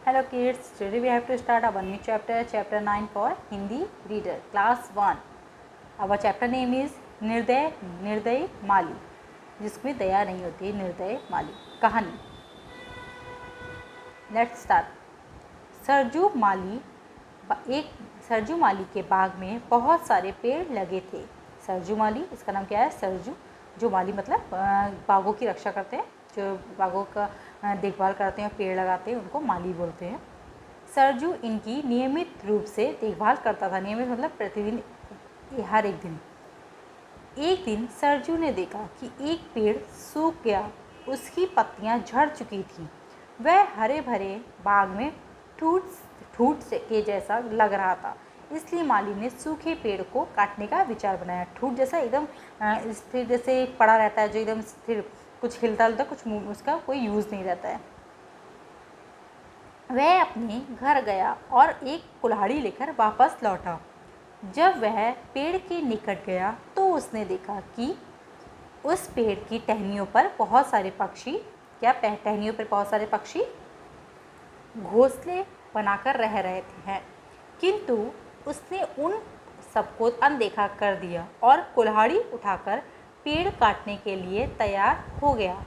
Hello kids, today we have to start our new chapter, chapter 9 for Hindi reader, class 1. Our chapter name is निर्दय माली, जिसमें दया नहीं होती है, निर्दय माली। कहानी। Let's start. सरजू माली के बाग में बहुत सारे पेड़ लगे थे। सरजू माली, इसका नाम क्या है? सरजू। जो माली मतलब बागों की रक्षा करते हैं, जो बागों का देखभाल करते हैं, पेड़ लगाते हैं, उनको माली बोलते हैं। सरजू इनकी नियमित रूप से देखभाल करता था। नियमित मतलब प्रतिदिन, हर एक दिन। एक दिन सरजू ने देखा कि एक पेड़ सूख गया, उसकी पत्तियां झड़ चुकी थीं। वह हरे भरे बाग में ठूठ के जैसा लग रहा था। इसलिए माली ने सूखे पेड़ को काटने का विचार बनाया। ठूठ जैसा एकदम स्थिर जैसे पड़ा रहता है, जो एकदम स्थिर, कुछ हिलता हिलता, कुछ उसका कोई यूज़ नहीं रहता है। वह अपने घर गया और एक कुल्हाड़ी लेकर वापस लौटा। जब वह पेड़ के निकट गया तो उसने देखा कि उस पेड़ की टहनियों पर बहुत सारे पक्षी घोंसले बनाकर रह रहे हैं। किंतु उसने उन सबको अनदेखा कर दिया और कुल्हाड़ी उठाकर पेड़ काटने के लिए तैयार हो गया।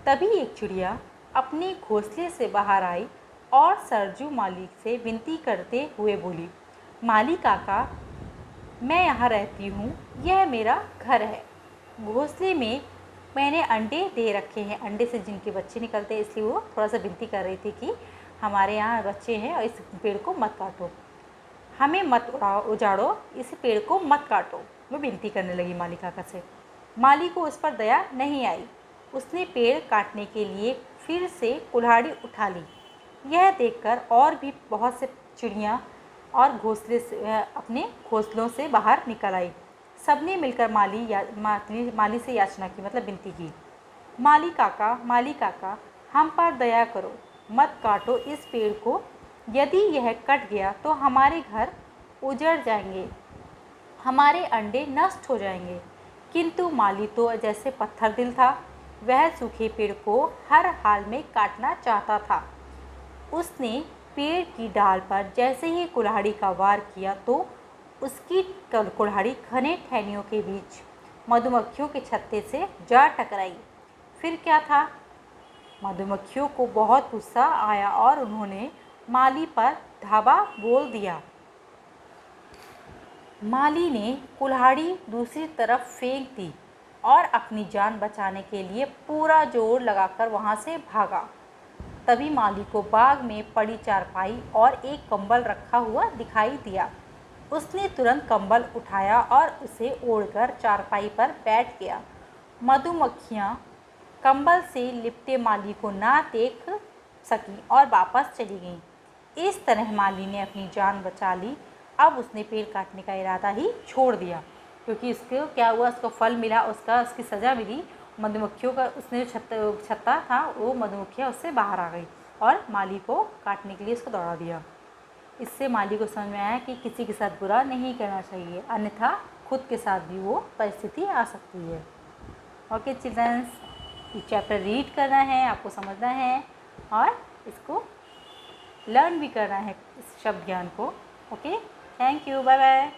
तभी एक चिड़िया अपने घोंसले से बाहर आई और सरजू माली से विनती करते हुए बोली, माली काका, मैं यहाँ रहती हूँ, यह मेरा घर है। घोंसले में मैंने अंडे दे रखे हैं। अंडे से जिनके बच्चे निकलते हैं, इसलिए वो थोड़ा सा विनती कर रही थी कि हमारे यहाँ बच्चे हैं और इस पेड़ को मत काटो, हमें मत उजाड़ो, इस पेड़ को मत काटो। वो विनती करने लगी माली काका से। माली को उस पर दया नहीं आई। उसने पेड़ काटने के लिए फिर से कुल्हाड़ी उठा ली। यह देखकर और भी बहुत से चिड़ियाँ और अपने घोंसलों से बाहर निकल आई। सबने मिलकर माली से याचना की, मतलब विनती की, माली काका, हम पर दया करो, मत काटो इस पेड़ को। यदि यह कट गया तो हमारे घर उजड़ जाएंगे, हमारे अंडे नष्ट हो जाएंगे। किंतु माली तो जैसे पत्थर दिल था। वह सूखे पेड़ को हर हाल में काटना चाहता था। उसने पेड़ की डाल पर जैसे ही कुल्हाड़ी का वार किया तो उसकी कुल्हाड़ी घने टहनियों के बीच मधुमक्खियों के छत्ते से जा टकराई। फिर क्या था? मधुमक्खियों को बहुत गुस्सा आया और उन्होंने माली पर धावा बोल दिया। माली ने कुल्हाड़ी दूसरी तरफ फेंक दी और अपनी जान बचाने के लिए पूरा जोर लगाकर वहाँ से भागा। तभी माली को बाग में पड़ी चारपाई और एक कंबल रखा हुआ दिखाई दिया। उसने तुरंत कंबल उठाया और उसे ओढ़कर चारपाई पर बैठ गया। मधुमक्खियाँ कंबल से लिपटे माली को ना देख सकी और वापस चली गईं। इस तरह माली ने अपनी जान बचा ली। अब उसने पेड़ काटने का इरादा ही छोड़ दिया, क्योंकि इसको क्या हुआ, उसको फल मिला, उसकी सज़ा मिली। मधुमक्खियों का उसने छत्ता था, वो मधुमक्खियाँ उससे बाहर आ गई और माली को काटने के लिए उसको दौड़ा दिया। इससे माली को समझ में आया कि किसी के साथ बुरा नहीं करना चाहिए, अन्यथा खुद के साथ भी वो परिस्थिति आ सकती है। ओके चिल्ड्रंस, ये चैप्टर रीड करना है, आपको समझना है और इसको लर्न भी करना है, इस शब्द ज्ञान को। Okay, thank you, bye bye.